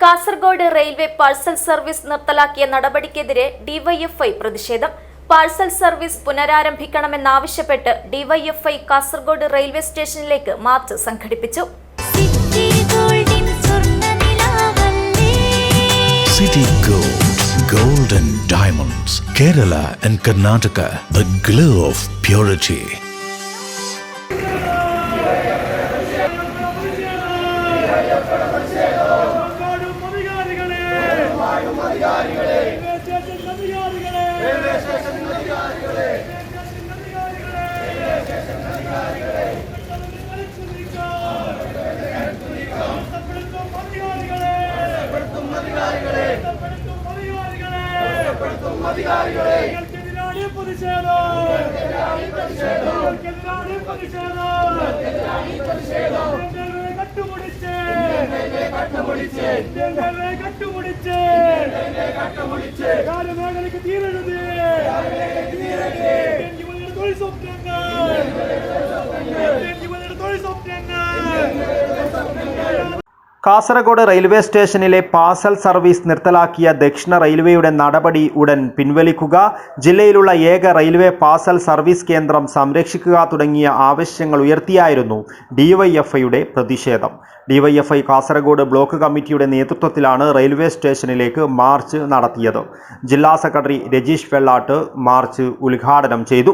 Kasaragod railway parcel service നിർത്തലാക്കിയ നടപടിക്കെതിരെ DYFI പ്രതിഷേധം. പാഴ്സൽ സർവീസ് പുനരാരംഭിക്കണമെന്നാവശ്യപ്പെട്ട് ഡിവൈഎഫ്ഐ കാസർഗോഡ് റെയിൽവേ സ്റ്റേഷനിലേക്ക് മാർച്ച് സംഘടിപ്പിച്ചു. City Gold, Gold and Diamonds, Kerala and Karnataka, the glow of purity. Kasaragod railway സ്റ്റേഷനിലെ parcel service നിർത്തലാക്കിയ ദക്ഷിണ റെയിൽവേയുടെ നടപടി ഉടൻ പിൻവലിക്കുക, ജില്ലയിലുള്ള ഏക റെയിൽവേ പാർസൽ സർവീസ് കേന്ദ്രം സംരക്ഷിക്കുക തുടങ്ങിയ ആവശ്യങ്ങൾ ഉയർത്തിയായിരുന്നു ഡിവൈഎഫ്ഐയുടെ പ്രതിഷേധം. ഡിവൈഎഫ്ഐ കാസർഗോഡ് ബ്ലോക്ക് കമ്മിറ്റിയുടെ നേതൃത്വത്തിലാണ് റെയിൽവേ സ്റ്റേഷനിലേക്ക് മാർച്ച് നടത്തിയത്. ജില്ലാ സെക്രട്ടറി രജീഷ് വെള്ളാട്ട് മാർച്ച് ഉദ്ഘാടനം ചെയ്തു.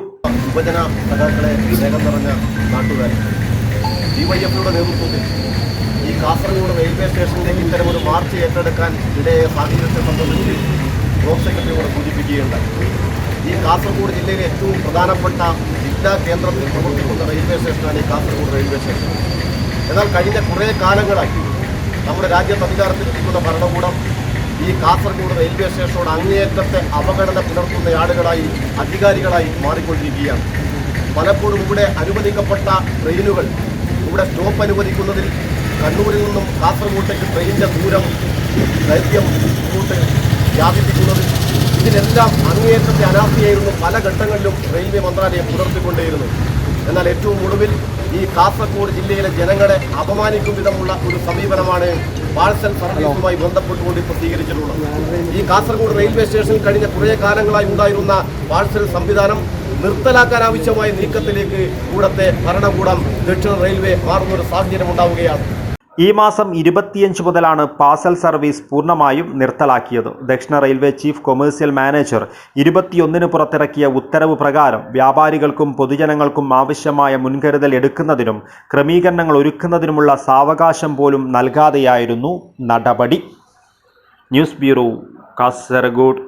ഈ കാസർഗോഡ് റെയിൽവേ സ്റ്റേഷനിലേക്ക് ഇത്തരമൊരു മാർച്ച് ഏറ്റെടുക്കാൻ ഇടയെ സാഹചര്യത്തെ സംബന്ധിച്ച് ബ്ലോക്ക് സെക്രട്ടറിയോട് സൂചിപ്പിക്കുകയുണ്ടായി. ഈ കാസർഗോഡ് ജില്ലയിലെ ഏറ്റവും പ്രധാനപ്പെട്ട ജില്ലാ കേന്ദ്രത്തിൽ പ്രവർത്തിക്കുന്ന റെയിൽവേ സ്റ്റേഷനാണ് ഈ കാസർഗോഡ് റെയിൽവേ സ്റ്റേഷൻ. എന്നാൽ കഴിഞ്ഞ കുറേ കാലങ്ങളായി നമ്മുടെ രാജ്യത്ത് അധികാരത്തിലിരിക്കുന്ന ഭരണകൂടം ഈ കാസർഗോഡ് റെയിൽവേ സ്റ്റേഷനോട് അങ്ങേയറ്റത്തെ അവഗണന പുലർത്തുന്ന ആളുകളായി അധികാരികളായി മാറിക്കൊണ്ടിരിക്കുകയാണ്. പലപ്പോഴും ഇവിടെ അനുവദിക്കപ്പെട്ട ട്രെയിനുകൾ ഇവിടെ സ്റ്റോപ്പ് അനുവദിക്കുന്നതിൽ കണ്ണൂരിൽ നിന്നും കാസർഗോട്ടേക്ക് ട്രെയിനിൻ്റെ ദൈർഘ്യം ഇങ്ങോട്ട് വ്യാപിപ്പിക്കുന്നത്, ഇതിനെല്ലാം അങ്ങേയറ്റത്തെ അനാസ്ഥയായിരുന്നു പല ഘട്ടങ്ങളിലും റെയിൽവേ മന്ത്രാലയം പുലർത്തിക്കൊണ്ടേയിരുന്നു. എന്നാൽ ഏറ്റവും ഒടുവിൽ ഈ കാസർഗോഡ് ജില്ലയിലെ ജനങ്ങളെ അപമാനിക്കും വിധമുള്ള ഒരു സമീപനമാണ് പാഴ്സൽ സർവീസുമായി ബന്ധപ്പെട്ടുകൊണ്ട് ഇപ്പോൾ സ്വീകരിച്ചിട്ടുള്ളത്. ഈ കാസർഗോഡ് റെയിൽവേ സ്റ്റേഷനിൽ കഴിഞ്ഞ കുറേ കാലങ്ങളായി ഉണ്ടായിരുന്ന പാഴ്സൽ സംവിധാനം നിർത്തലാക്കാൻ ആവശ്യമായ നീക്കത്തിലേക്ക് ഇവിടുത്തെ ഭരണകൂടം ദക്ഷിണ റെയിൽവേ മാറുന്നൊരു സാഹചര്യം ഉണ്ടാവുകയാണ്. ഈ മാസം 25 മുതലാണ് പാർസൽ സർവീസ് പൂർണ്ണമായും നിർത്തലാക്കിയത്. ദക്ഷിണ റെയിൽവേ ചീഫ് കൊമേഴ്സ്യൽ മാനേജർ 21 പുറത്തിറക്കിയ ഉത്തരവ് പ്രകാരം വ്യാപാരികൾക്കും പൊതുജനങ്ങൾക്കും ആവശ്യമായ മുൻകരുതൽ എടുക്കുന്നതിനും ക്രമീകരണങ്ങൾ ഒരുക്കുന്നതിനുമുള്ള സാവകാശം പോലും നൽകാതെയായിരുന്നു നടപടി. News bureau, Kasaragod.